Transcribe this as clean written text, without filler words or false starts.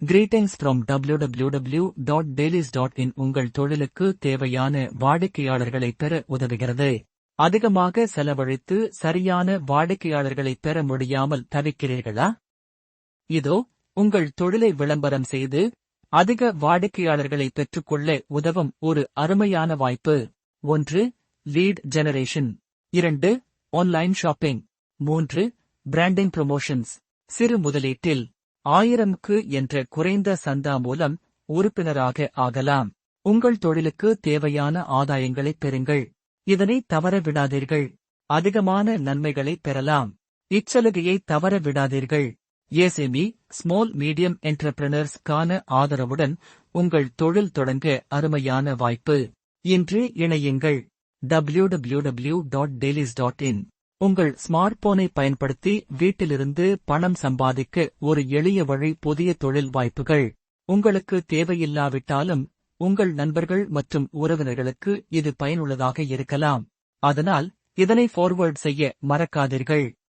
Greetings from www.dailies.in உங்கள் தொழிலுக்கு தேவையான வாடிக்கையாளர்களை பெற உதவுகிறது. அதிகமாக செலவழித்து சரியான வாடிக்கையாளர்களை பெற முடியாமல் தவிக்கிறீர்களா? இதோ உங்கள் தொழிலை விளம்பரம் செய்து அதிக வாடிக்கையாளர்களை பெற்றுக்கொள்ள உதவும் ஒரு அருமையான வாய்ப்பு. 1. Lead generation. 2. Online shopping. 3. Branding promotions. சிறு முதலீட்டில் 1000க்கு என்ற குறைந்த சந்தா மூலம் உறுப்பினராக ஆகலாம். உங்கள் தொழிலுக்கு தேவையான ஆதாயங்களைப் பெறுங்கள். இதனை தவற விடாதீர்கள். அதிகமான நன்மைகளை பெறலாம். இச்சலுகையை தவற விடாதீர்கள். எஸ்எம்இ ஸ்மால் மீடியம் என்டர்பிரனர்ஸ்க்கான ஆதரவுடன் உங்கள் தொழில் தொடங்க அருமையான வாய்ப்பு. இன்று இணையுங்கள். www.dailies.in. உங்கள் ஸ்மார்ட்போனை பயன்படுத்தி வீட்டிலிருந்து பணம் சம்பாதிக்க ஒரு எளிய வழி. புதிய தொழில் வாய்ப்புகள் உங்களுக்கு தேவையில்லாவிட்டாலும் உங்கள் நண்பர்கள் மற்றும் உறவினர்களுக்கு இது பயனுள்ளதாக இருக்கலாம். அதனால் இதனை ஃபார்வர்ட் செய்ய மறக்காதீர்கள்.